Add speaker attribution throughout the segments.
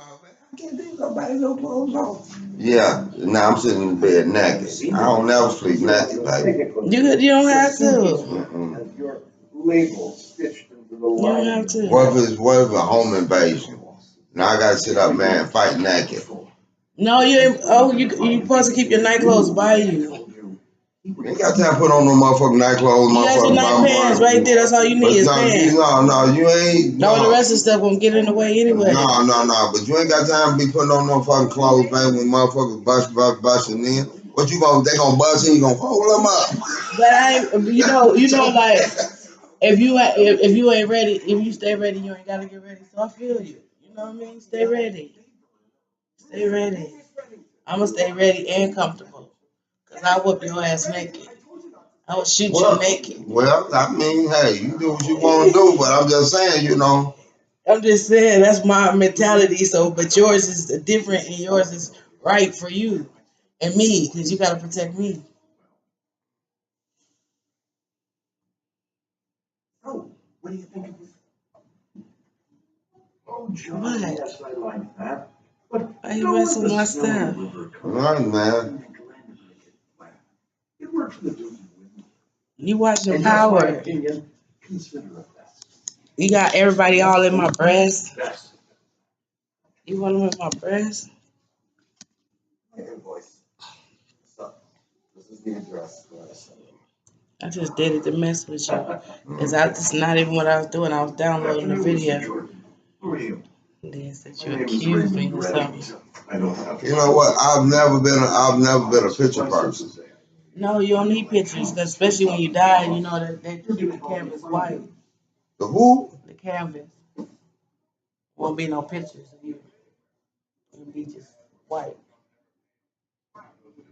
Speaker 1: I can't think nobody no clothes on. Yeah, now I'm sitting in bed naked. I don't never sleep naked, baby.
Speaker 2: You don't have to.
Speaker 1: Mm-mm.
Speaker 3: Your label stitched into the
Speaker 2: You don't have to.
Speaker 1: What if it's a home invasion? Now I gotta sit up, man, and fight naked.
Speaker 2: No, you ain't. Oh, you supposed to keep your night clothes by you.
Speaker 1: You ain't got time to put on no motherfucking night clothes,
Speaker 2: You got your night pants right there. That's all you need is pants.
Speaker 1: No, you ain't.
Speaker 2: No, the rest of the stuff gonna get in the way anyway.
Speaker 1: No. But you ain't got time to be putting on no fucking clothes, man, when motherfuckers busting in. What you gonna? They gonna bust in? You gonna hold them up?
Speaker 2: But you know, like if you ain't ready, if you stay ready, you ain't gotta get ready. So I feel you. You know what I mean? Stay ready. Stay ready. I'ma stay ready and comfortable. Cause I whoop your ass naked. I will shoot you naked.
Speaker 1: Well, I mean, hey, you do what you want to do, but I'm just saying, you know.
Speaker 2: I'm just saying that's my mentality. So, but yours is different, and yours is right for you and me, because you gotta protect me.
Speaker 3: Oh, what do you think of this? Oh, John,
Speaker 2: What?
Speaker 3: yes, I like that. But
Speaker 2: Why you messing with my stuff?
Speaker 1: Right, man.
Speaker 3: It works for the dudes and women.
Speaker 2: You watching
Speaker 3: In just my
Speaker 2: Power?
Speaker 3: opinion, consider it best.
Speaker 2: You got everybody all in my breast.
Speaker 3: Best.
Speaker 2: You want them in my breast?
Speaker 3: Hey, voice. So, this is the address.
Speaker 2: I just did it to mess with you. Cause that's not even what I was doing. I was downloading the video.
Speaker 3: Who are you?
Speaker 2: Then said you accused me or something.
Speaker 1: You know what? I've never been a picture person.
Speaker 2: No, you don't need pictures, 'cause especially when you die. You know that they keep the canvas white.
Speaker 1: The who?
Speaker 2: The canvas won't be no pictures of you. It'll be just white.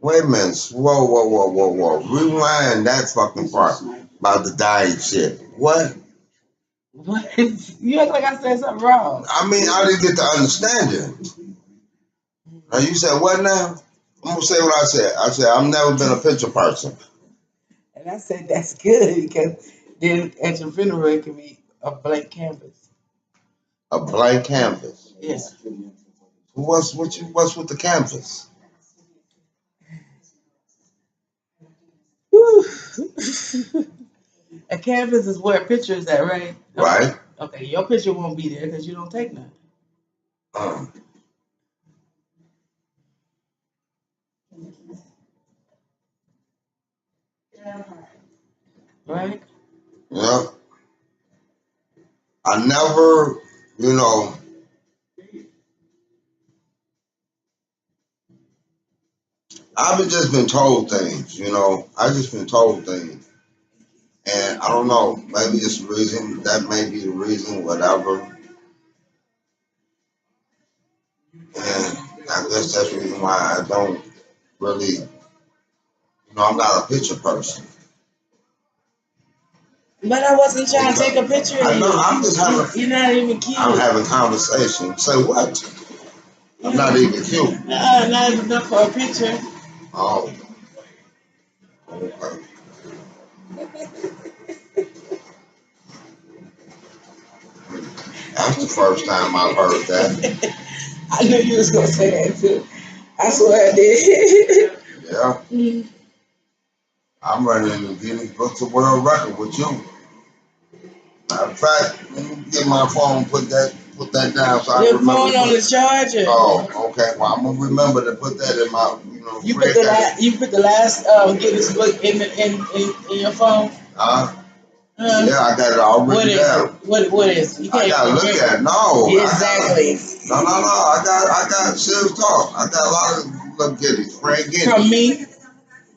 Speaker 1: Wait a minute. Whoa. Rewind that fucking part about the dying shit. What?
Speaker 2: What? You act like I said something wrong.
Speaker 1: I mean, I didn't get to understand it. Now you said what now? I'm gonna say what I said. I said I've never been a picture person.
Speaker 2: And I said that's good because then at your funeral it can be a blank canvas.
Speaker 1: A blank canvas.
Speaker 2: Yeah.
Speaker 1: What's with the canvas?
Speaker 2: A canvas is where a picture is at, right?
Speaker 1: Right.
Speaker 2: Okay, your picture won't be there because you don't take none. Right?
Speaker 1: Yeah. I never, you know, I've just been told things, you know. I just been told things. And I don't know, maybe it's the reason, that may be the reason, whatever. And I guess that's the reason why I don't really, I'm not a picture person.
Speaker 2: But I wasn't trying to take a picture of you.
Speaker 1: I know, I'm just having,
Speaker 2: you're not even cute.
Speaker 1: I'm having conversation. Say what? I'm not even cute.
Speaker 2: Not even enough for a picture.
Speaker 1: Oh. Okay. That's the first time I've heard that.
Speaker 2: I knew you was gonna say that too. I swear I did.
Speaker 1: Yeah. I'm running the Guinness Books of World Record with you. Matter of fact, let me get my phone, put that down so I
Speaker 2: Your
Speaker 1: remember.
Speaker 2: phone on the charger.
Speaker 1: Oh, okay. Well, I'm gonna remember to put that in my,
Speaker 2: You put the last Guinness book in your phone.
Speaker 1: Yeah, I got it all written down.
Speaker 2: What is? You can't
Speaker 1: I gotta look at it. No.
Speaker 2: Exactly.
Speaker 1: No. I got serious talk. I got a lot of little Guinness, Fred Guinness.
Speaker 2: From me.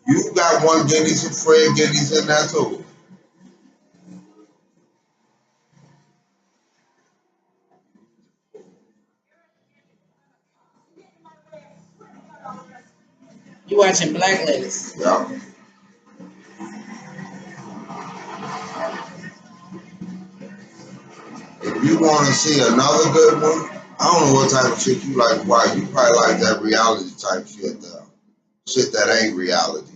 Speaker 1: You got one Guinness and Fred Guinness in there too.
Speaker 2: You watching Blacklist?
Speaker 1: Yeah. If you want to see another good one, I don't know what type of shit you like. Why you probably like that reality type shit, though. Shit that ain't reality.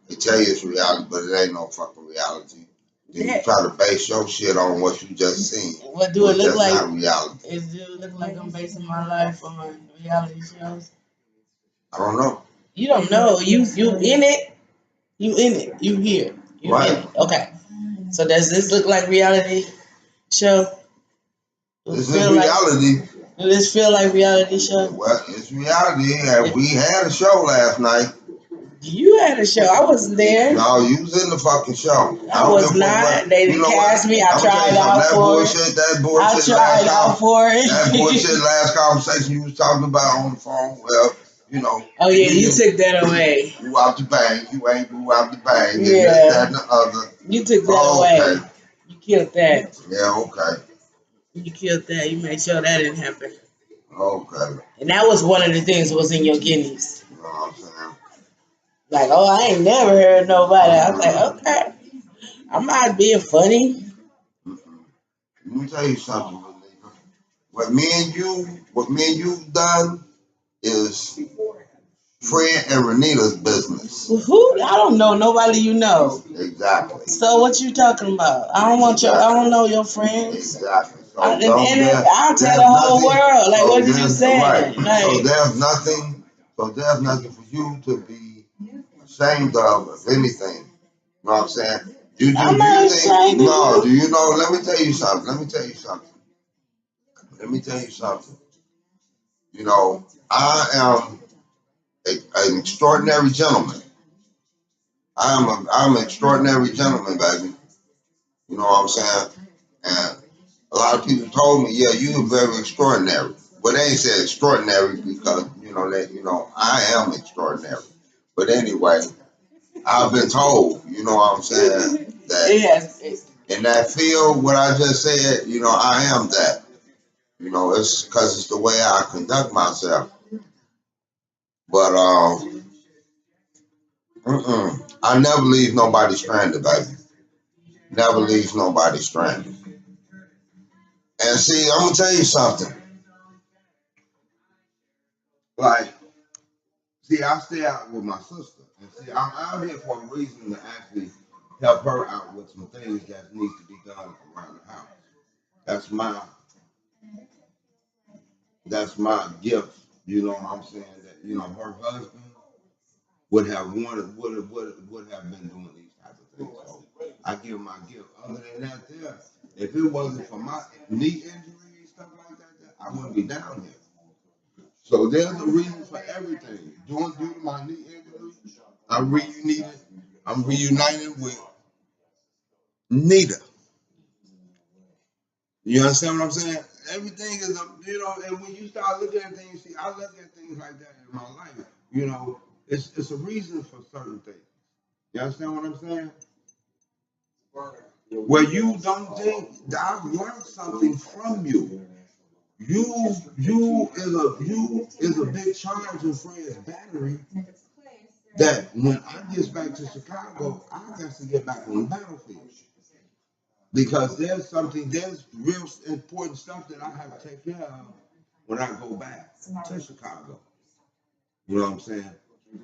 Speaker 1: They tell you it's reality, but it ain't no fucking reality. Then you try to base your shit on what you just seen.
Speaker 2: What do it look
Speaker 1: That's
Speaker 2: like?
Speaker 1: not reality.
Speaker 2: Do it look like I'm basing my life on reality shows?
Speaker 1: I don't know.
Speaker 2: You don't know. You in it. You in it. You here. You
Speaker 1: Right.
Speaker 2: in it. Okay. So does this look like reality show?
Speaker 1: This is reality.
Speaker 2: Does this feel like reality show?
Speaker 1: Well, it's reality. We had a show last night.
Speaker 2: You had a show. I wasn't there.
Speaker 1: No, you was in the fucking show.
Speaker 2: I was not. They didn't cast me. I tried out for it.
Speaker 1: That bullshit.
Speaker 2: I tried out for it.
Speaker 1: That bullshit last conversation you was talking about on the phone. Well, you know.
Speaker 2: Oh yeah, you took that away.
Speaker 1: Blew out the bang. You ain't blew out the bang.
Speaker 2: Yeah.
Speaker 1: This, that, and the other.
Speaker 2: You took that away.
Speaker 1: Okay.
Speaker 2: You killed that.
Speaker 1: Yeah. Okay.
Speaker 2: You killed that. You made sure that didn't happen.
Speaker 1: Okay.
Speaker 2: And that was one of the things that was in your guineas.
Speaker 1: You know what I'm saying?
Speaker 2: Like, oh, I ain't never heard nobody. I was like, okay, I'm not being funny.
Speaker 1: Let me tell you something, Renita. What me and you've done is Fred and Renita's business.
Speaker 2: Who? I don't know nobody you know.
Speaker 1: Exactly.
Speaker 2: So what you talking about? I don't know your friends.
Speaker 1: Exactly. So
Speaker 2: I'll tell the whole world. Like, what did you say?
Speaker 1: Right.
Speaker 2: Like,
Speaker 1: So there's nothing for you to be ashamed of anything. You know what I'm saying?
Speaker 2: I'm not ashamed of you.
Speaker 1: Do you know? Let me tell you something. You know, I am an extraordinary gentleman. I'm an extraordinary gentleman, baby. You know what I'm saying? And a lot of people told me, yeah, you're very extraordinary. Well, they ain't said extraordinary because, I am extraordinary. But anyway, I've been told, you know what I'm saying, that in that field, what I just said, I am that. It's because it's the way I conduct myself. But I never leave nobody stranded, baby. Never leave nobody stranded. And see, I'm gonna tell you something. Like, see, I stay out with my sister, and see, I'm out here for a reason to actually help her out with some things that needs to be done around the house. That's my gift. You know what I'm saying? That her husband would have been doing these type of things. So I give my gift. Other than that, if it wasn't for my knee injury and stuff like that, I wouldn't be down here. So there's a reason for everything. Due to my knee injury, I'm reunited with Nita. You understand what I'm saying? Everything is and when you start looking at things, see, I look at things like that in my life. It's a reason for certain things. You understand what I'm saying? Where you don't think that I've learned something from you. You is a big charge in Fred's battery. That when I get back to Chicago, I got to get back on the battlefield. Because there's real important stuff that I have to take care of when I go back to Chicago. You know what I'm saying?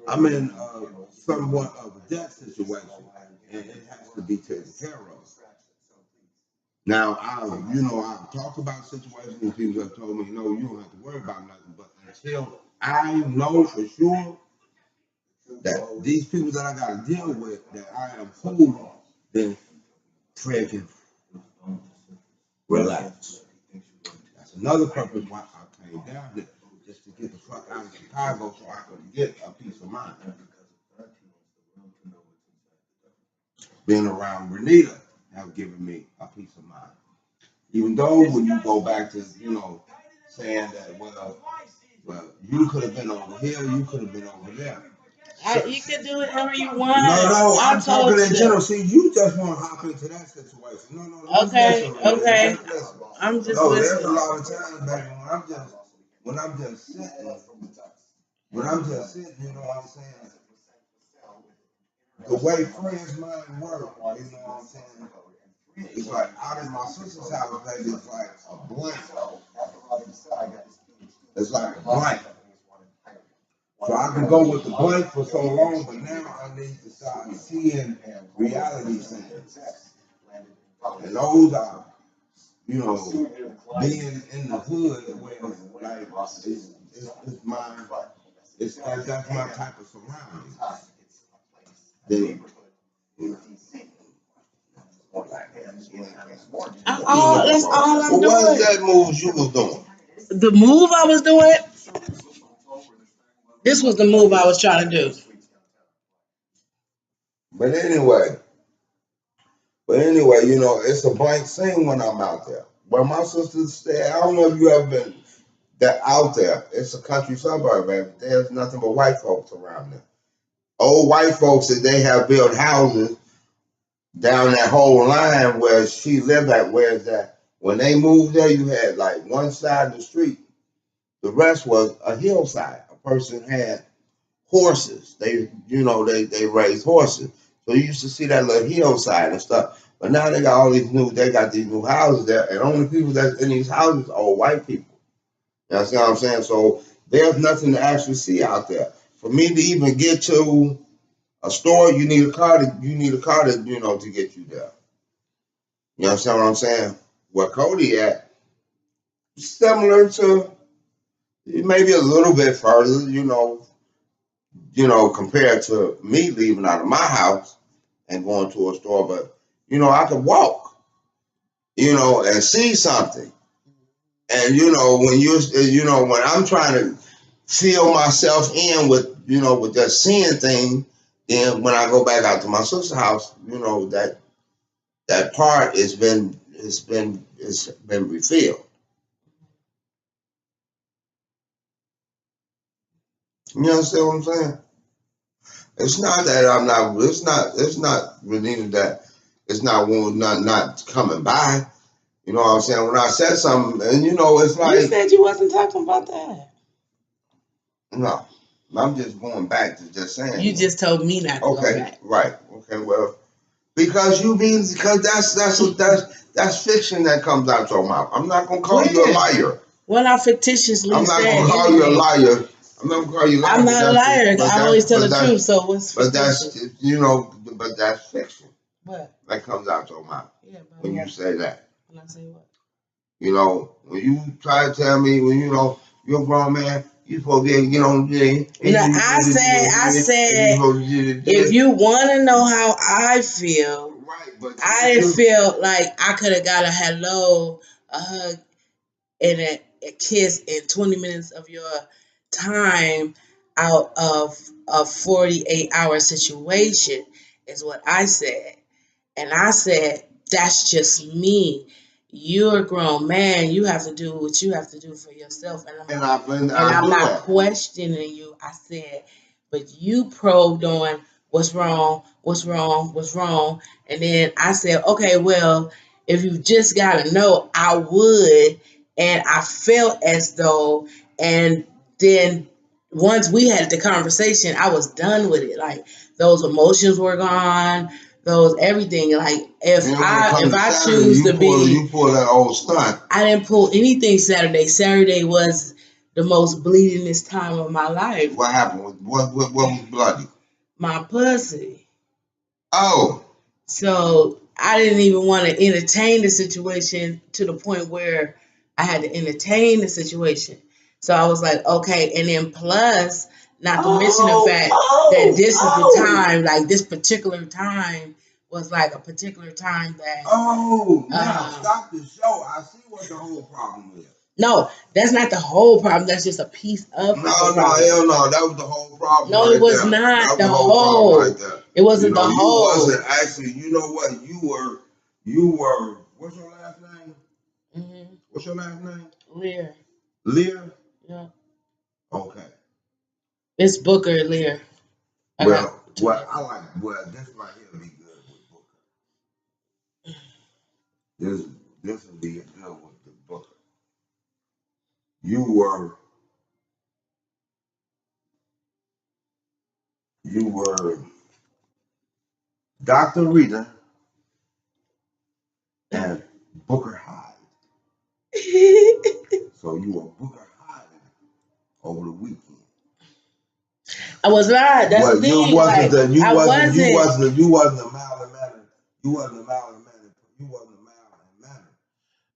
Speaker 1: I'm in somewhat of a death situation, and it has to be taken care of. Now, I've talked about situations and people have told me, no, you don't have to worry about nothing. But until I know for sure that these people that I got to deal with, that I am cool, then Fred can relax. That's another purpose why I came down there, just to get the fuck out of Chicago so I could get a peace of mind. Being around Renita have given me a peace of mind. Even though when you go back to, saying that, well, you could have been over here, you could have been over there.
Speaker 2: You can do whatever you want.
Speaker 1: No, I'm talking in general. See, you just want to hop into that situation. No.
Speaker 2: Okay. I'm just listening.
Speaker 1: There's a lot of times, baby, when I'm just sitting, you know what I'm saying? The way friends' mind work, you know what I'm saying? It's like out in my sister's house, baby, it's like a blank. It's like a blank. So I can go with the blank for so long, but now I need to start seeing reality things. And those are, you know, being in the hood where like it's my that's my type of surroundings. They,
Speaker 2: That's all I'm
Speaker 1: what was
Speaker 2: doing.
Speaker 1: that move you was doing?
Speaker 2: The move I was doing, this was the move I was trying to do.
Speaker 1: But anyway, you know, it's a blank scene when I'm out there. Where my sisters stay, I don't know if you ever been that out there. It's a country suburb, baby. There's nothing but white folks around there. Old white folks that they have built houses down that whole line where she lived at, where's that? When they moved there, you had like one side of the street. The rest was a hillside. A person had horses. They, you know, they raised horses. So you used to see that little hillside and stuff. But now they got all these they got these new houses there, and only people that's in these houses are all white people. You know what I'm saying? So there's nothing to actually see out there. For me to even get to a store, you need a car to, you know, to get you there. You understand what I'm saying? Where Cody at, similar to maybe a little bit further, you know, compared to me leaving out of my house and going to a store, but you know, I could walk, you know, and see something. And you know, when I'm trying to feel myself in with, you know, with just seeing things, then when I go back out to my sister's house, you know, that part it's been refilled. You understand what I'm saying? It's not that I'm not. It's not really that. It's not coming by. You know what I'm saying? When I said something, and you know, it's like
Speaker 2: You said you wasn't talking about that.
Speaker 1: no. I'm just going back to just saying.
Speaker 2: You just told me not to go
Speaker 1: Okay,
Speaker 2: back.
Speaker 1: right. Okay, well, because that's fiction that comes out your mouth. I'm not gonna call you a liar.
Speaker 2: Well, I fictitiously
Speaker 1: I'm not
Speaker 2: said
Speaker 1: gonna call you a liar. I'm not gonna call you a liar.
Speaker 2: I'm not a liar. I always tell the truth. So what's
Speaker 1: But
Speaker 2: fictitious?
Speaker 1: that's, you know, but that's fiction.
Speaker 2: What?
Speaker 1: That comes out your mouth
Speaker 2: Yeah, but
Speaker 1: when you say that.
Speaker 2: When I say what?
Speaker 1: You know, when you try to tell me, when you know you're a grown man, you supposed to be able to get on there.
Speaker 2: No, I said, if you want to know how I feel,
Speaker 1: right? But
Speaker 2: I didn't feel like I could have got a hello, a hug, and a kiss in 20 minutes of your time out of a 48-hour situation, is what I said. And I said, that's just me. You're a grown man. You have to do what you have to do for yourself. And I'm not questioning you. I said, but you probed on what's wrong. And then I said, okay, well, if you just got to know, I would. And I felt as though, and then once we had the conversation, I was done with it. Like those emotions were gone. Those everything, like if I choose to be,
Speaker 1: you pull that old stunt.
Speaker 2: I didn't pull anything Saturday. Saturday was the most bleedingest time of my life.
Speaker 1: What happened? What was bloody?
Speaker 2: My pussy.
Speaker 1: Oh.
Speaker 2: So I didn't even want to entertain the situation to the point where I had to entertain the situation. So I was like, okay, and then plus, not to mention the fact that this is the time, like this particular time was like a particular time that.
Speaker 1: Oh, now stop the show. I see what the whole problem is.
Speaker 2: No, that's not the whole problem. That's just a piece of the
Speaker 1: problem. Hell no. That was the whole problem.
Speaker 2: No, it was not the whole. Right there. It wasn't the whole.
Speaker 1: You wasn't actually. You know what? You were. What's your last name? Mm-hmm. What's your last name?
Speaker 2: Lear.
Speaker 1: Lear.
Speaker 2: Yeah.
Speaker 1: Okay.
Speaker 2: It's Booker Lear.
Speaker 1: I like. Well, this right here will be good with Booker. This will be good with the Booker. You were Dr. Rita and Booker Hyde. So you were Booker Hyde over the weekend.
Speaker 2: I was not. That's the thing. You wasn't a Marilyn Manson.
Speaker 1: You wasn't a Marilyn Manson. You wasn't a Marilyn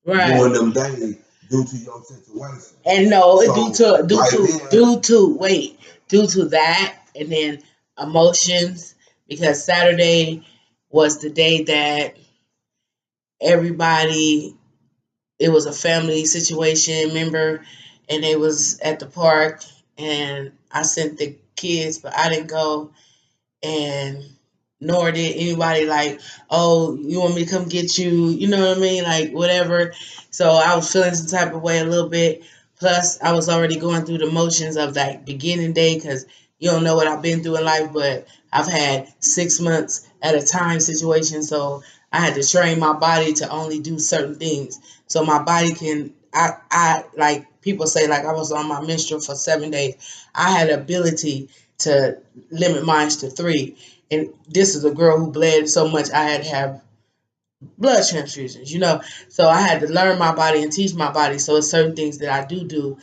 Speaker 1: during
Speaker 2: Right.
Speaker 1: them days due to your situation.
Speaker 2: And no,
Speaker 1: So right then,
Speaker 2: due to that, and then emotions, because Saturday was the day that everybody, it was a family situation, remember, and they was at the park, and I sent the kids, but I didn't go, and nor did anybody like, oh, you want me to come get you, you know what I mean, like whatever. So I was feeling some type of way a little bit. Plus, I was already going through the motions of that beginning day because you don't know what I've been through in life, but I've had 6 months at a time situation. So I had to train my body to only do certain things. So my body can, I like people say, like I was on my menstrual for 7 days. I had the ability to limit mine to 3. And this is a girl who bled so much I had to have blood transfusions, you know. So I had to learn my body and teach my body. So it's certain things that I do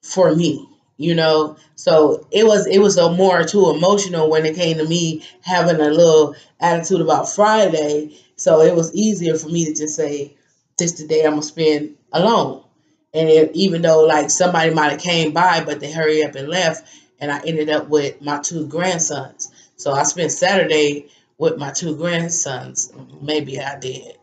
Speaker 2: for me, you know. So it was a more too emotional when it came to me having a little attitude about Friday. So it was easier for me to just say, this the day I'm gonna spend alone. And even though like somebody might have came by, but they hurry up and left, and I ended up with my 2 grandsons. So I spent Saturday with my 2 grandsons. Maybe I did.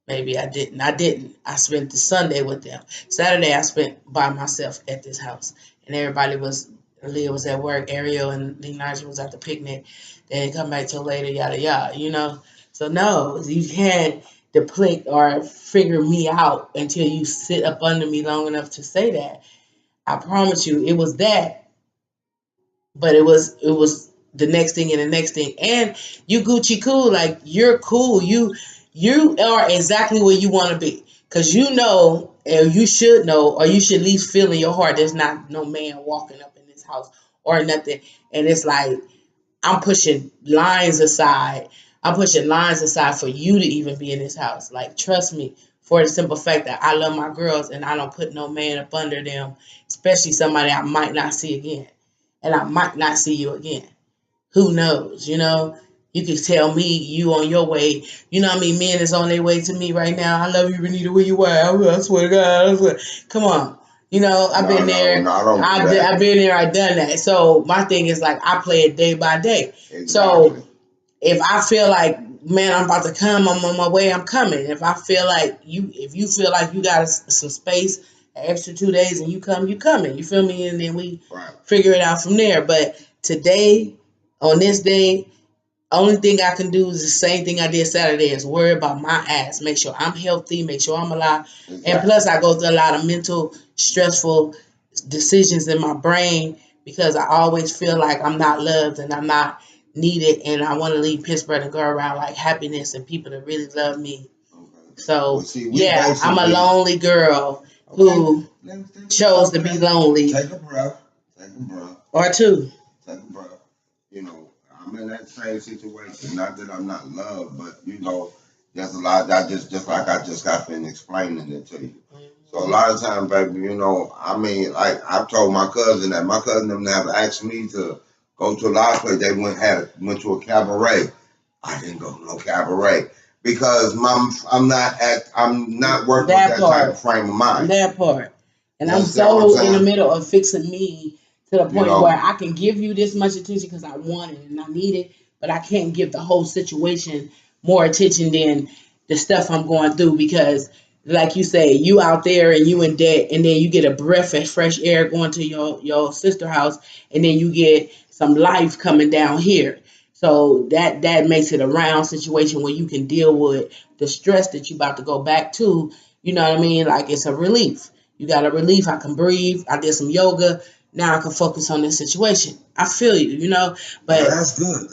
Speaker 2: Maybe I didn't. I didn't. I spent the Sunday with them. Saturday I spent by myself at this house, and everybody was. Leah was at work. Ariel and Nigel was at the picnic. They didn't come back till later. Yada yada. You know. So no, you can't deplete or figure me out until you sit up under me long enough to say that. I promise you, it was that, but it was the next thing and the next thing, and you Gucci cool, like you're cool, you are exactly where you want to be, because you know, or you should know, or you should at least feel in your heart there's not no man walking up in this house or nothing. And it's like I'm pushing lines aside. I'm pushing lines aside for you to even be in this house. Like, trust me, for the simple fact that I love my girls and I don't put no man up under them, especially somebody I might not see again. And I might not see you again. Who knows, you know? You can tell me you on your way. You know how many men is on their way to me right now? I love you, Renita. Where you at? I swear to God. I swear. Come on. You know, I've been there.
Speaker 1: I don't do that.
Speaker 2: I've been there. I've done that. So my thing is like I play it day by day.
Speaker 1: Exactly.
Speaker 2: So if I feel like, man, I'm about to come, I'm on my way, I'm coming. If I feel like if you feel like you got some space, an extra 2 days, and you come, you coming. You feel me? And then we figure it out from there. But today, on this day, only thing I can do is the same thing I did Saturday, is worry about my ass, make sure I'm healthy, make sure I'm alive. Exactly. And plus I go through a lot of mental, stressful decisions in my brain because I always feel like I'm not loved and I'm not needed, and I want to leave Pittsburgh and go around like happiness and people that really love me. So, yeah, I'm a lonely girl who chose to be lonely.
Speaker 1: Take a breath. Take a breath.
Speaker 2: Or two.
Speaker 1: Take a breath. You know, I'm in that same situation. Not that I'm not loved, but you know, there's a lot. I just like I just got been explaining it to you. So a lot of times, baby, you know, I mean, like I told my cousin that my cousin them have asked me to go to a lot of places. They went to a cabaret. I didn't go to no cabaret because I'm not working with that type of frame of mind.
Speaker 2: That part. And I'm so in the middle of fixing me to the point where I can give you this much attention because I want it and I need it, but I can't give the whole situation more attention than the stuff I'm going through because, like you say, you out there and you in debt, and then you get a breath of fresh air going to your sister house, and then you get some life coming down here. So that makes it a round situation where you can deal with the stress that you about to go back to. You know what I mean? Like it's a relief. You got a relief. I can breathe. I did some yoga. Now I can focus on this situation. I feel you, you know. But
Speaker 1: yeah, that's good.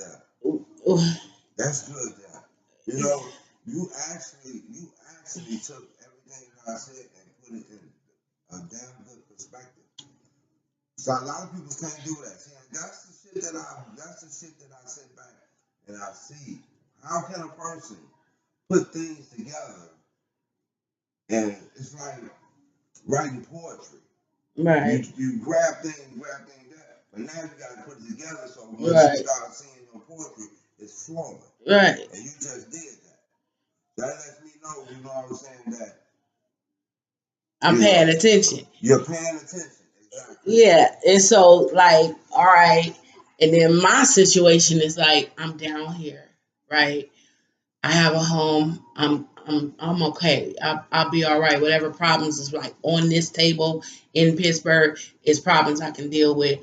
Speaker 1: That's good. You know, you actually took everything that I said and put it in a damn good perspective. So a lot of people can't do that. See, that's the shit that I sit back and I see. How can a person put things together and it's like writing poetry?
Speaker 2: Right.
Speaker 1: You grab things there, but now you gotta put it together so when you start seeing your poetry, it's flowing.
Speaker 2: Right.
Speaker 1: And you just did that. That lets me know, you know what I'm saying, that
Speaker 2: I'm paying attention.
Speaker 1: You're paying attention. Exactly.
Speaker 2: Yeah. And so like, all right. And then my situation is like, I'm down here, right? I have a home. I'm okay. I'll be all right. Whatever problems is like on this table in Pittsburgh is problems I can deal with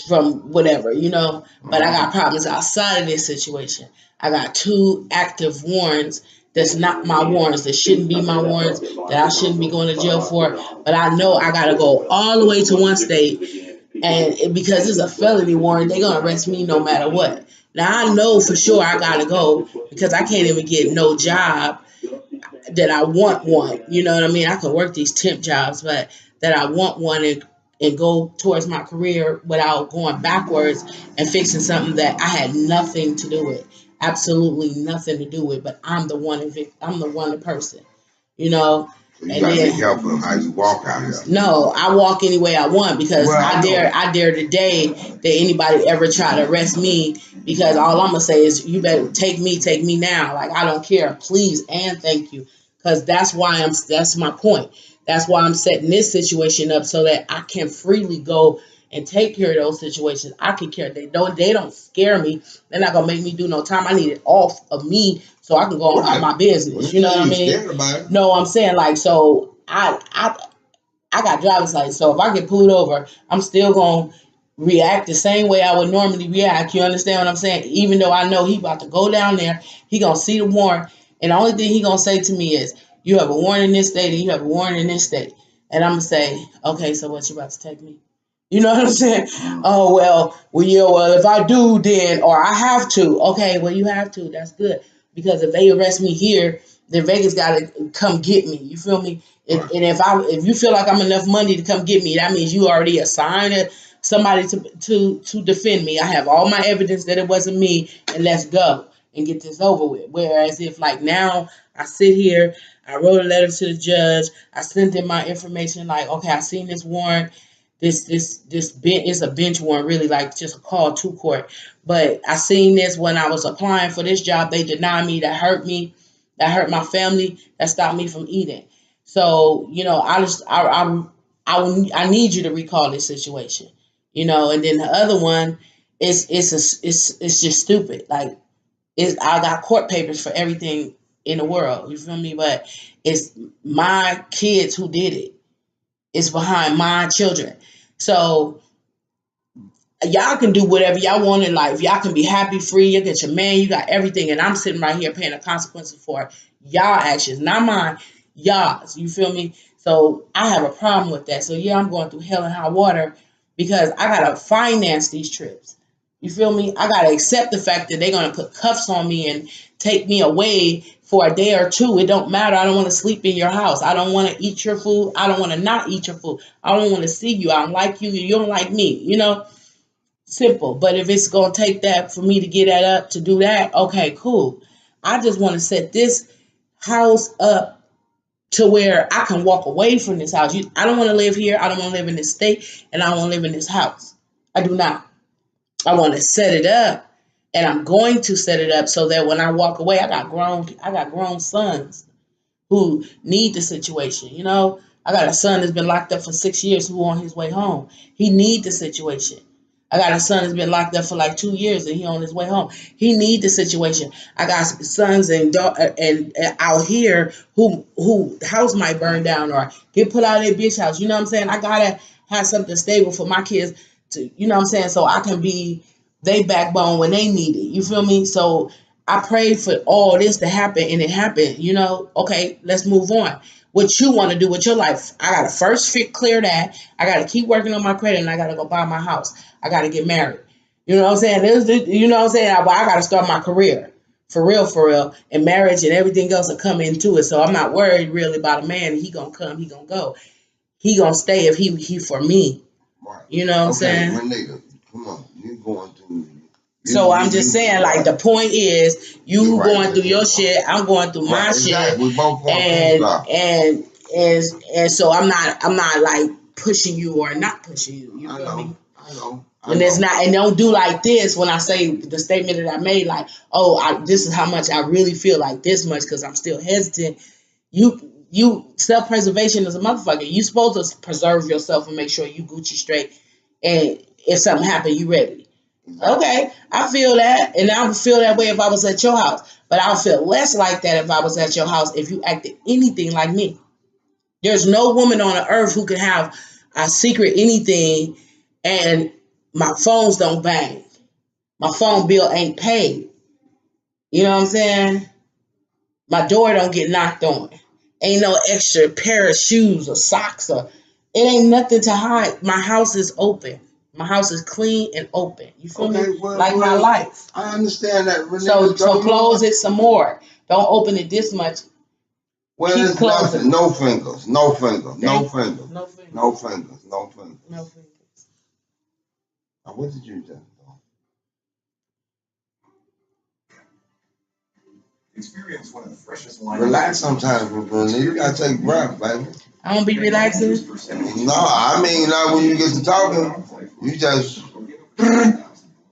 Speaker 2: from whatever, you know. But I got problems outside of this situation. I got 2 active warrants that's not my warrants, that shouldn't be my warrants, that I shouldn't be going to jail for. But I know I gotta go all the way to one state, and because it's a felony warrant, they're gonna arrest me no matter what. Now I know for sure I gotta go because I can't even get no job that I want one. You know what I mean? I can work these temp jobs, but that I want one and go towards my career without going backwards and fixing something that I had nothing to do with. Absolutely nothing to do with. But I'm the one I'm the one person. You know?
Speaker 1: So you gotta be careful how you walk out here.
Speaker 2: No, I walk any way I want because I dare today that anybody ever try to arrest me, because all I'm gonna say is you better take me now. Like I don't care, please and thank you, because that's my point. That's why I'm setting this situation up so that I can freely go and take care of those situations. I can care. They don't scare me. They're not gonna make me do no time. I need it off of me so I can go about my business. You know what I mean? No, I'm saying like, so I got driver's license. So if I get pulled over, I'm still gonna react the same way I would normally react. You understand what I'm saying? Even though I know he about to go down there, he gonna see the warrant, and the only thing he gonna say to me is, "You have a warrant in this state, and you have a warrant in this state." And I'm gonna say, "Okay, so what, you about to take me?" You know what I'm saying? Oh, well, yeah, well, if I do, then, or I have to. Okay, well, you have to. That's good. Because if they arrest me here, then Vegas got to come get me. You feel me? And if you feel like I'm enough money to come get me, that means you already assigned somebody to defend me. I have all my evidence that it wasn't me, and let's go and get this over with. Whereas if like now I sit here, I wrote a letter to the judge, I sent in my information like, okay, I seen this warrant. This bench is a bench warrant, really, like just a call to court. But I seen this when I was applying for this job. They denied me. That hurt me. That hurt my family. That stopped me from eating. So you know, I need you to recall this situation. You know, and then the other one it's just stupid. Like I got court papers for everything in the world. You feel me? But it's my kids who did it. It's behind my children. So y'all can do whatever y'all want in life. Y'all can be happy, free. You get your man. You got everything. And I'm sitting right here paying the consequences for y'all actions, not mine, y'all's. You feel me? So I have a problem with that. So yeah, I'm going through hell and high water because I got to finance these trips. You feel me? I got to accept the fact that they're going to put cuffs on me and take me away for a day or two. It don't matter. I don't want to sleep in your house. I don't want to eat your food. I don't want to not eat your food. I don't want to see you. I don't like you. You don't like me. You know, simple. But if it's going to take that for me to get that up to do that, okay, cool. I just want to set this house up to where I can walk away from this house. I don't want to live here. I don't want to live in this state. And I don't want to live in this house. I do not. I want to set it up, and I'm going to set it up so that when I walk away, I got grown sons who need the situation. You know, I got a son that's been locked up for 6 years who on his way home. He need the situation. I got a son that's been locked up for like 2 years and he on his way home. He need the situation. I got sons and out here who house might burn down or get put out of their bitch house. You know what I'm saying? I gotta have something stable for my kids to, you know what I'm saying, so I can be they backbone when they need it. You feel me? So I prayed for all this to happen, and it happened. You know, okay, let's move on. What you want to do with your life? I gotta first clear that. I gotta keep working on my credit, and I gotta go buy my house. I gotta get married. You know what I'm saying? You know what I'm saying? I gotta start my career for real, and marriage and everything else will come into it. So I'm not worried really about a man. He gonna come. He gonna go. He gonna stay if he for me.
Speaker 1: Right.
Speaker 2: You know what I'm saying?
Speaker 1: Nigga, come on, you going through.
Speaker 2: So I'm just saying, like, the point is, you going through your shit, I'm going through my shit,
Speaker 1: We both
Speaker 2: and so I'm not like pushing you or not pushing you. You feel me?
Speaker 1: I know.
Speaker 2: And it's not, and don't do like this when I say the statement that I made, like, oh, this is how much I really feel, like this much, because I'm still hesitant. You self-preservation is a motherfucker. You supposed to preserve yourself and make sure you Gucci straight. And if something happen, you ready. Okay, I feel that, and I would feel that way if I was at your house. But I would feel less like that if I was at your house if you acted anything like me. There's no woman on the earth who can have a secret anything and my phones don't bang. My phone bill ain't paid. You know what I'm saying? My door don't get knocked on. Ain't no extra pair of shoes or socks or it ain't nothing to hide. My house is open. My house is clean and open. You feel me? Like my life.
Speaker 1: I understand that.
Speaker 2: So close it some more. Don't open it this much.
Speaker 1: Well,
Speaker 2: Keep
Speaker 1: it's
Speaker 2: closing.
Speaker 1: nothing. No fingers. No fingers. No fingers.
Speaker 2: No fingers.
Speaker 1: No fingers. No fingers.
Speaker 2: No fingers.
Speaker 1: Now, what did you do?
Speaker 3: Experience one of the freshest wines.
Speaker 1: Relax sometimes, Brenda. You gotta take breath, baby.
Speaker 2: I don't be relaxing.
Speaker 1: No, I mean not when you get to talking. You just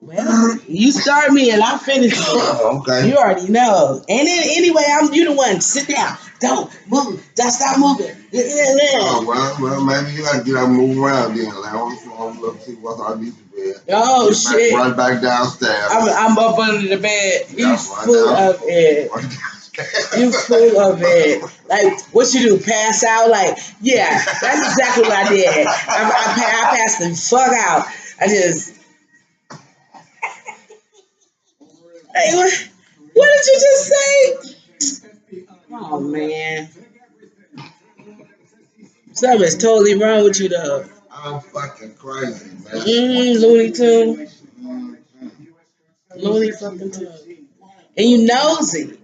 Speaker 2: Well, you start me and I finish it.
Speaker 1: okay.
Speaker 2: You already know. And then anyway, you the one. Sit down. Don't move. Just stop moving.
Speaker 1: Oh well, maybe you gotta get up and move around then. Like, let's see what's underneath the bed.
Speaker 2: Oh
Speaker 1: Get
Speaker 2: shit!
Speaker 1: Run back downstairs.
Speaker 2: I'm up under the bed.
Speaker 1: Yeah,
Speaker 2: You full of it. You full of it. Like what you do? Pass out? Like yeah, that's exactly what I did. I passed the fuck out. I just. Hey, what did you just say? Oh man, something is totally wrong with you though.
Speaker 1: I'm fucking crazy, man.
Speaker 2: Looney Tune. Looney fucking Tune. And you nosy.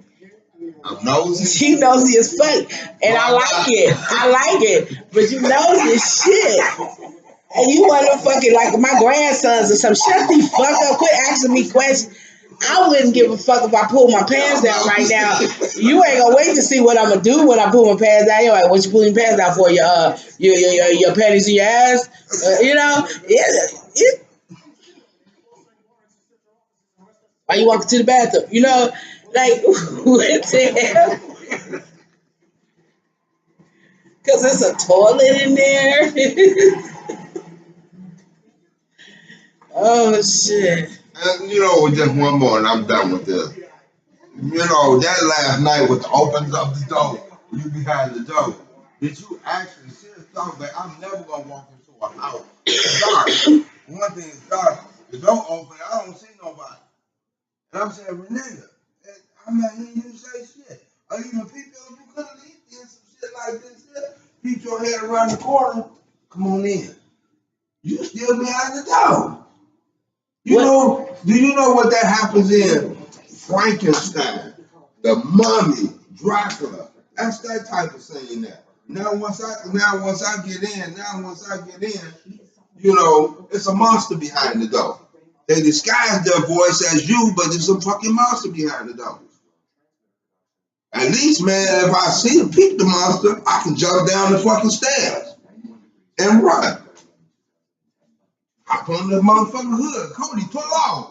Speaker 1: I'm nosy.
Speaker 2: You nosy as fuck. And I like it. I like it. But you nosy as shit. And you want to fucking like my grandsons or some shut the fuck up. Quit asking me questions. I wouldn't give a fuck if I pull my pants down right now. You ain't gonna wait to see what I'm gonna do when I pull my pants down. You're like, what you pulling your pants down for? Your panties in your ass? You know? Why you walking to the bathroom? You know? Like, what the hell? Because there's a toilet in there. Oh, shit.
Speaker 1: And you know, just one more, and I'm done with this. You know, that last night with the opens up the door, you behind the door. Did you actually see the thought that I'm never gonna walk into a house? It's dark. One thing is dark. The door open, I don't see nobody. And I'm saying, Renee, I'm not hearing you say shit. Or even people, you could have did some shit like this here. Peep your head around the corner. Come on in. You still behind the door. You know, do you know what that happens in Frankenstein, the Mummy, Dracula? That's that type of scene there. Now once I get in, you know, it's a monster behind the door. They disguise their voice as you, but there's a fucking monster behind the door. At least, man, if I see and peep the monster, I can jump down the fucking stairs and run. Hop on the motherfucking hood. Cody, pull off.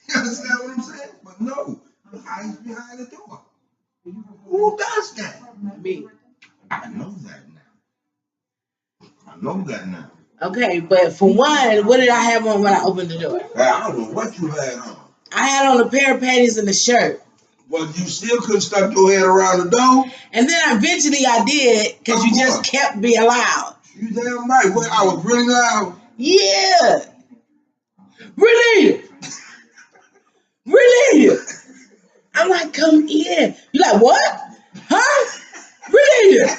Speaker 1: You understand what I'm saying? But no, the guy's behind the door. Who does that?
Speaker 2: Me.
Speaker 1: I know that now.
Speaker 2: Okay, but for one, what did I have on when I opened the door?
Speaker 1: I don't know what you had on.
Speaker 2: I had on a pair of panties and a shirt.
Speaker 1: Well, you still couldn't stuck your head around the door?
Speaker 2: And then eventually I did, because you just kept being loud.
Speaker 1: You damn right. Well, I was really loud.
Speaker 2: Yeah. Really? Really? I'm like, come in. You like, what? Huh? Really?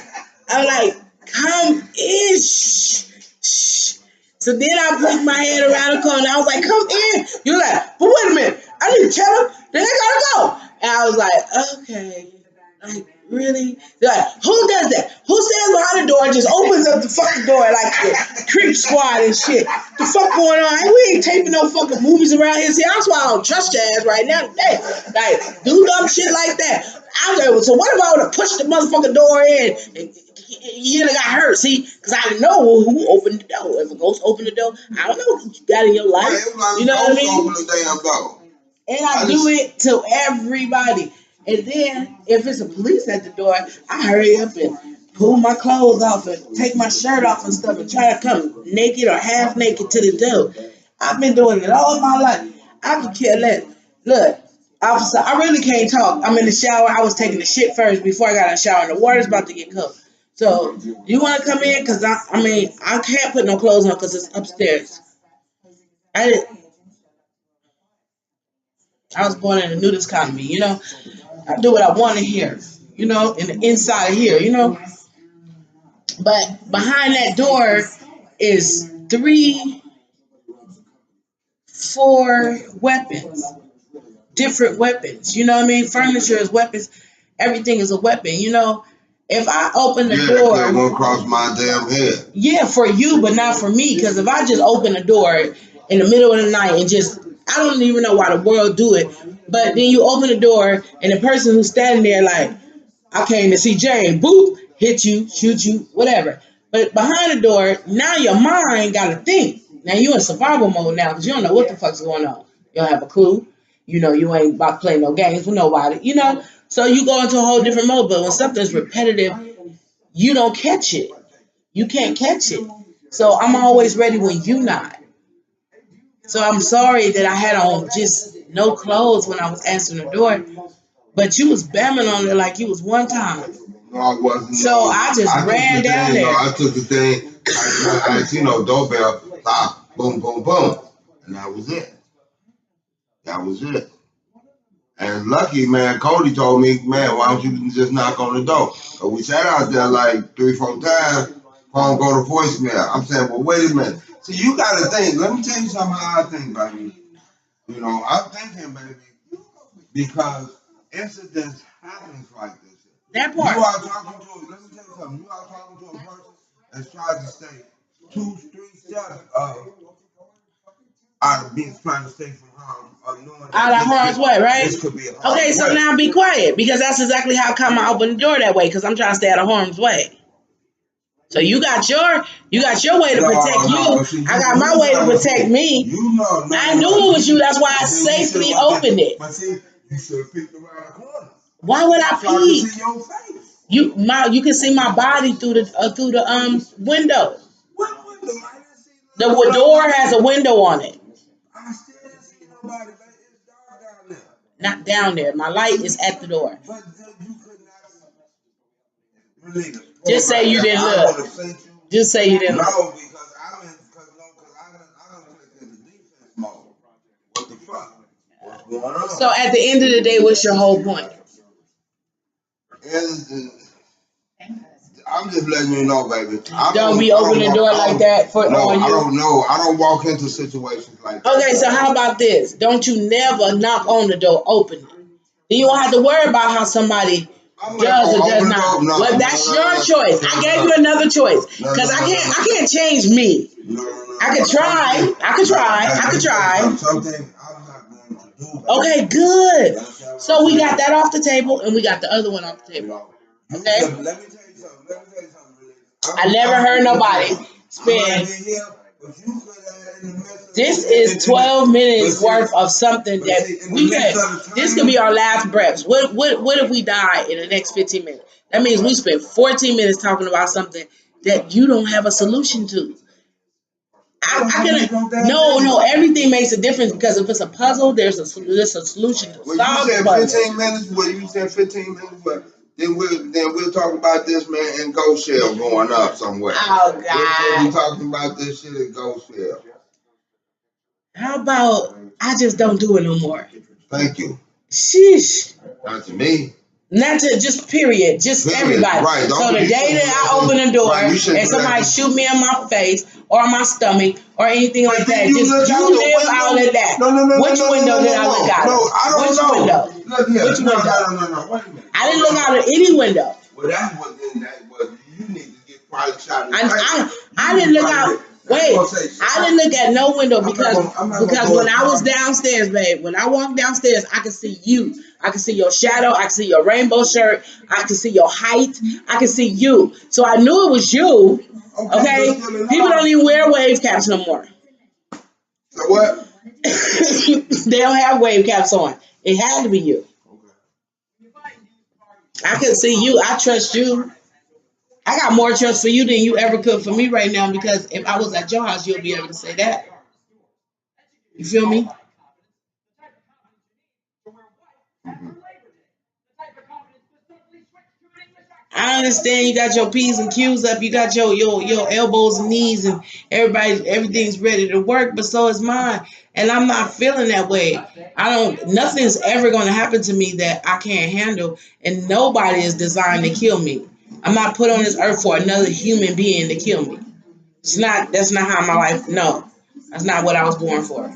Speaker 2: I'm like, come in. Shh. Shh. So then I put my head around the corner. I was like, come in. You're like, but wait a minute. I need to tell them. Then they gotta go. And I was like, okay. Like, really? They're like, who does that? Who stands behind the door and just opens up the fucking door like the Creep Squad and shit? The fuck going on? We ain't taping no fucking movies around here. See, that's why I don't trust your ass right now. Hey, like, do dumb shit like that. I was like, so what if I would have pushed the motherfucking door in and you got hurt? See, because I didn't know who opened the door. If a ghost opened the door, I don't know what you got in your life. You know what I mean?
Speaker 1: Open the damn door.
Speaker 2: And I do it to everybody. And then, if it's a police at the door, I hurry up and pull my clothes off and take my shirt off and stuff and try to come naked or half naked to the door. I've been doing it all my life. I could care less. Look, officer, I really can't talk. I'm in the shower. I was taking the shit first before I got in the shower, and the water's about to get cold. So, you want to come in? Because, I can't put no clothes on because it's upstairs. I was born in a nudist economy, you know. I do what I want to hear, you know, in the inside of here, you know. But behind that door is 3, 4 weapons, different weapons. You know what I mean? Furniture is weapons. Everything is a weapon. You know, if I open the door,
Speaker 1: that won't cross my damn head.
Speaker 2: Yeah, for you, but not for me. Because if I just open the door in the middle of the night and just, I don't even know why the world do it. But then you open the door and the person who's standing there like, I came to see Jane, boop, hit you, shoot you, whatever. But behind the door, now your mind got to think. Now you in survival mode now because you don't know what the fuck's going on. You don't have a clue. You know, you ain't about to play no games with nobody, you know. So you go into a whole different mode. But when something's repetitive, you don't catch it. You can't catch it. So I'm always ready when you not. So I'm sorry that I had on just no clothes when I was answering the door. But you was bamming on it like you was one time.
Speaker 1: No, I wasn't.
Speaker 2: So I just ran down there.
Speaker 1: I took the thing, I doorbell, pop, boom, boom, boom. And that was it. That was it. And lucky, man, Cody told me, man, why don't you just knock on the door? So we sat out there like 3, 4 times, phone go to voicemail. I'm saying, well, wait a minute. See, you got to think. Let me tell you something how I think, baby. You know, I'm thinking, baby, because incidents happens like this.
Speaker 2: That part.
Speaker 1: You are talking to, let me tell you something, you are talking to a person that's trying to stay 2, 3 steps out of being trying to stay from harm, knowing
Speaker 2: out of harm's way, right?
Speaker 1: This could be
Speaker 2: okay, so now be quiet because that's exactly how come I open the door that way because I'm trying to stay out of harm's way. So you got your way to protect you. I got my way to protect me. I knew it was you. That's why I safely opened it.
Speaker 1: But see, you should have picked around the corner.
Speaker 2: Why would I peek?
Speaker 1: See your face.
Speaker 2: You can see my body through the window.
Speaker 1: What window?
Speaker 2: The door has a window on it.
Speaker 1: I still didn't see nobody, but it's dark down there.
Speaker 2: Not down there. My light is at the door.
Speaker 1: But you could not really.
Speaker 2: Just say you didn't look. Just say you didn't look.
Speaker 1: No, because I don't click in the defense mode. What the fuck? What's going on?
Speaker 2: So at the end of the day, what's your whole point?
Speaker 1: I'm just letting you know, baby.
Speaker 2: Don't be opening the door like that for
Speaker 1: no,
Speaker 2: on you.
Speaker 1: I don't know. I don't walk into situations like that.
Speaker 2: Okay, so how about this? Don't you never knock on the door, open it. Then you don't have to worry about how somebody does or does not. Well, that's your choice. I gave you another choice because I can't change me. I could try. I could try.
Speaker 1: Something I'm not going to do.
Speaker 2: Okay, good. So we got that off the table, and we got the other one off the table. Okay.
Speaker 1: Let me tell you something.
Speaker 2: I never heard nobody spend. This is 12 minutes worth of something that we could. This could be our last breaths. What if we die in the next 15 minutes? That means we spent 14 minutes talking about something that you don't have a solution to. No, everything makes a difference because if it's a puzzle, there's a solution to solve the puzzle.
Speaker 1: 15 minutes. Well, you said 15 minutes, but then we'll talk about this, man, and Ghost Shell going up somewhere.
Speaker 2: Oh God!
Speaker 1: We're talking about this shit at Ghost Shell.
Speaker 2: How about I just don't do it no more?
Speaker 1: Thank you.
Speaker 2: Sheesh.
Speaker 1: Not to me.
Speaker 2: Not to just period, just everybody.
Speaker 1: Right.
Speaker 2: So the day that I open the door and somebody shoot me in my face or my stomach or anything like that, just you live out of that.
Speaker 1: No.
Speaker 2: Which window did I look out of?
Speaker 1: No, I don't know.
Speaker 2: Which window?
Speaker 1: Look here.
Speaker 2: Which window?
Speaker 1: No. Wait a minute.
Speaker 2: I didn't look out of any window.
Speaker 1: Well, that's what you need to get probably shot.
Speaker 2: I didn't look out. Wait, I didn't look at no window because when I was downstairs, babe, when I walked downstairs, I could see you. I could see your shadow. I could see your rainbow shirt. I could see your height. I could see you. So I knew it was you. Okay? People don't even wear wave caps no more.
Speaker 1: So what?
Speaker 2: They don't have wave caps on. It had to be you. I could see you. I trust you. I got more trust for you than you ever could for me right now, because if I was at your house, you'll be able to say that. You feel me? I understand you got your P's and Q's up, you got your elbows and knees, and everything's ready to work, but so is mine. And I'm not feeling that way. Nothing's ever gonna happen to me that I can't handle, and nobody is designed to kill me. I'm not put on this earth for another human being to kill me. That's not how my life, no. That's not what I was born for.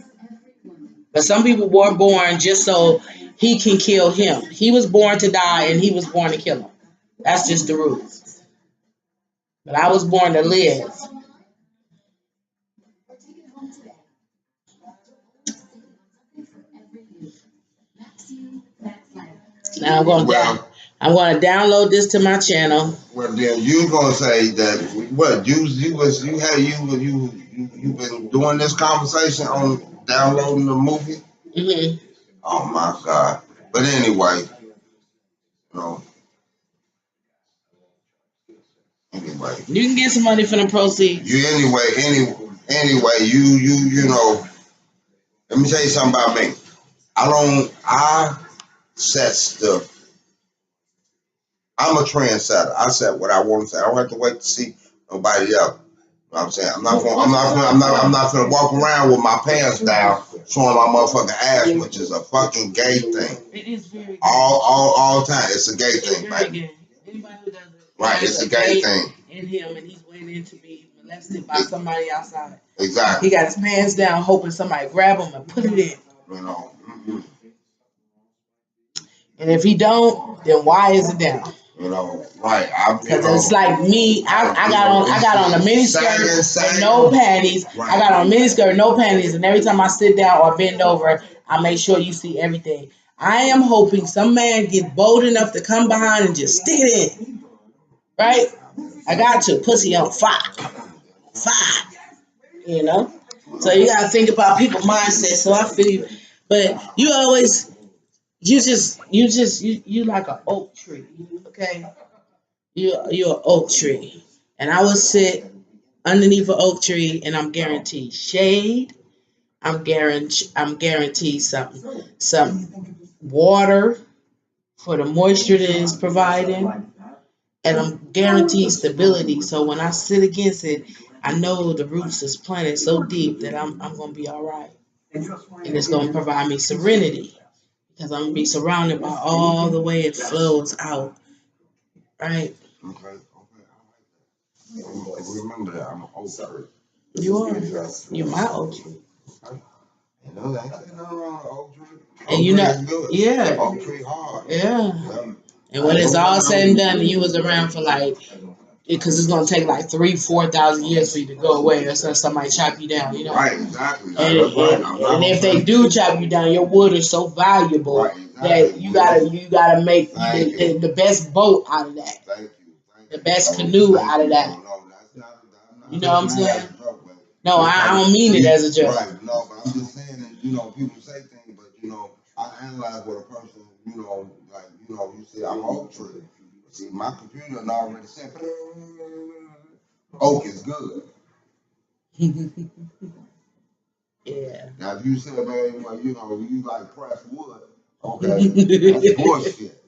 Speaker 2: But some people were born just so he can kill him. He was born to die, and he was born to kill him. That's just the rules. But I was born to live. Now I'm going to download this to my channel.
Speaker 1: Well, then you gonna say that what you been doing this conversation on downloading the movie?
Speaker 2: Mm-hmm.
Speaker 1: Oh my God! But anyway, no. Anyway,
Speaker 2: you can get some money from the proceeds.
Speaker 1: Anyway, you know. Let me tell you something about me. I set stuff. I'm a trendsetter. I said what I want to say. I don't have to wait to see nobody else. You know what I'm saying? I'm not gonna walk around with my pants down showing my motherfucking ass, which is a fucking gay thing.
Speaker 2: It is very gay.
Speaker 1: All the time. It's a gay thing,
Speaker 2: right? Anybody who does it,
Speaker 1: right, it's a gay thing.
Speaker 2: In him, and he's waiting to be molested by somebody outside.
Speaker 1: Exactly.
Speaker 2: He got his pants down, hoping somebody grab him and put it in.
Speaker 1: You know. Mm-hmm.
Speaker 2: And if he don't, then why is it down?
Speaker 1: You know, right?
Speaker 2: Because it's like me. I got on a mini skirt and no panties. Right. I got on a mini skirt, no panties, and every time I sit down or bend over, I make sure you see everything. I am hoping some man gets bold enough to come behind and just stick it in. Right? I got to. Pussy on fire. You know? So you gotta think about people's mindset. So I feel you. But you always you like an oak tree, okay? You're an oak tree, and I would sit underneath an oak tree, and I'm guaranteed shade. I'm guaranteed some water for the moisture that is providing, and I'm guaranteed stability. So when I sit against it, I know the roots is planted so deep that I'm gonna be all right, and it's gonna provide me serenity. Because I'm gonna be surrounded by all the way it flows out, right?
Speaker 1: Okay. Remember that I'm an oak tree.
Speaker 2: You are. You're my oak tree.
Speaker 1: You know that. Ain't nothing wrong with oak tree.
Speaker 2: And you know,
Speaker 1: good.
Speaker 2: yeah.
Speaker 1: Oak tree hard.
Speaker 2: Yeah. And when it's all said and done, and you was around for like, because it's gonna take like 3,000-4,000 years for you to go away, or somebody chop you down, you know.
Speaker 1: Right, exactly.
Speaker 2: And if they do chop you down, your wood is so valuable that you gotta make the best boat out of that.
Speaker 1: Thank you.
Speaker 2: The best canoe out of that. You know what I'm saying? No, I don't mean it as a joke.
Speaker 1: Right, no, but I'm just saying that, you know, people say things, but, you know, I analyze what a person, you know, like, you know, you say I'm an oak tree. See, my computer already said, oak is good.
Speaker 2: Yeah.
Speaker 1: Now, if you say, man, well, you know, you like pressed wood, okay, that's bullshit.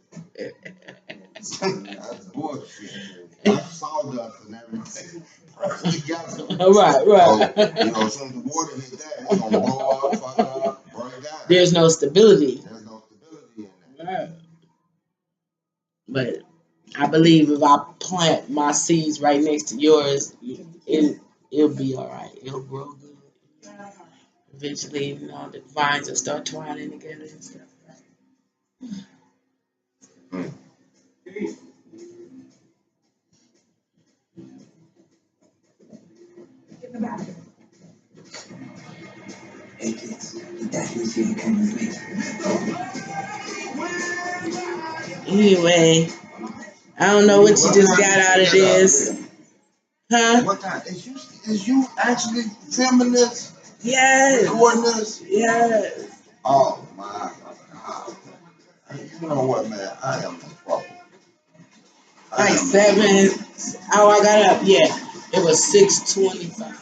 Speaker 1: That's bullshit. That's sawdust and everything.
Speaker 2: Right.
Speaker 1: So, you know, as soon as the water hit that, it's gonna blow up, fuck up, burn down.
Speaker 2: There's no stability.
Speaker 1: There's no stability in that.
Speaker 2: Right. But I believe if I plant my seeds right next to yours, it'll be all right. It'll grow good. Eventually, you know, the vines will start twining together and stuff. Anyway, I don't know what you just got out of this. Huh?
Speaker 1: What time? Is you actually filming this?
Speaker 2: Yes.
Speaker 1: Recording this?
Speaker 2: Yes.
Speaker 1: Oh my God. You know what, man? I am in trouble.
Speaker 2: Like 7. Oh, I got up. Yeah, it was 6:25.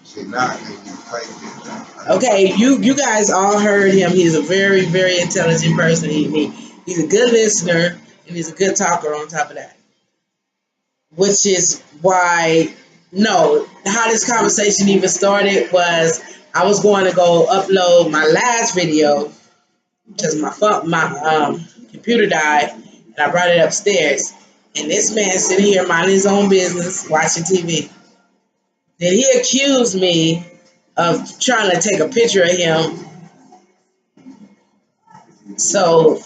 Speaker 1: See, now I can't even play this.
Speaker 2: Okay, you guys all heard him. He's a very, very intelligent person. He's a good listener and he's a good talker on top of that. Which is why, no, how this conversation even started was I was going to go upload my last video because my computer died and I brought it upstairs. And this man sitting here minding his own business, watching TV. Then he accused me of trying to take a picture of him. So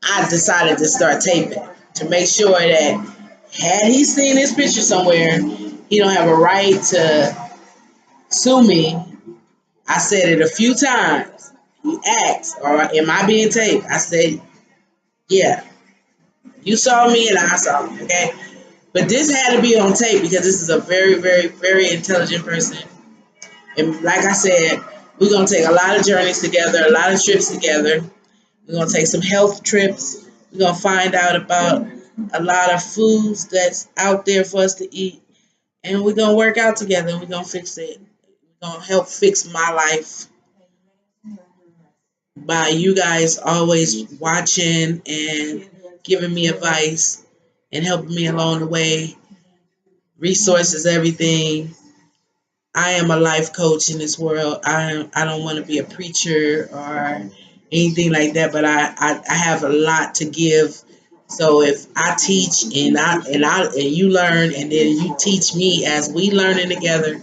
Speaker 2: I decided to start taping to make sure that had he seen this picture somewhere, he don't have a right to sue me. I said it a few times. He asked, "Or am I being taped?" I said, "Yeah, you saw me and I saw him." Okay, but this had to be on tape because this is a very, very, very intelligent person. And like I said, we're gonna take a lot of journeys together, a lot of trips together. We're gonna take some health trips. We're gonna find out about a lot of foods that's out there for us to eat, and we're gonna work out together. We're gonna fix it. We're gonna help fix my life by you guys always watching and giving me advice and helping me along the way. Resources, everything. I am a life coach in this world. I don't want to be a preacher or anything like that, but I have a lot to give. So if I teach and you learn and then you teach me as we learning together,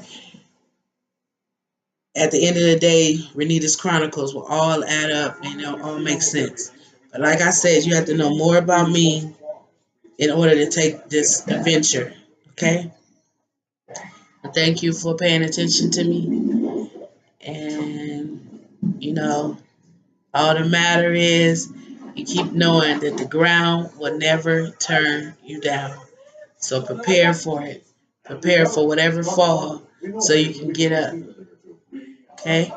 Speaker 2: at the end of the day, Renita's Chronicles will all add up and it'll all make sense. But like I said, you have to know more about me in order to take this adventure. Okay? Thank you for paying attention to me. And all the matter is you keep knowing that the ground will never turn you down. So prepare for it. Prepare for whatever fall so you can get up. Okay?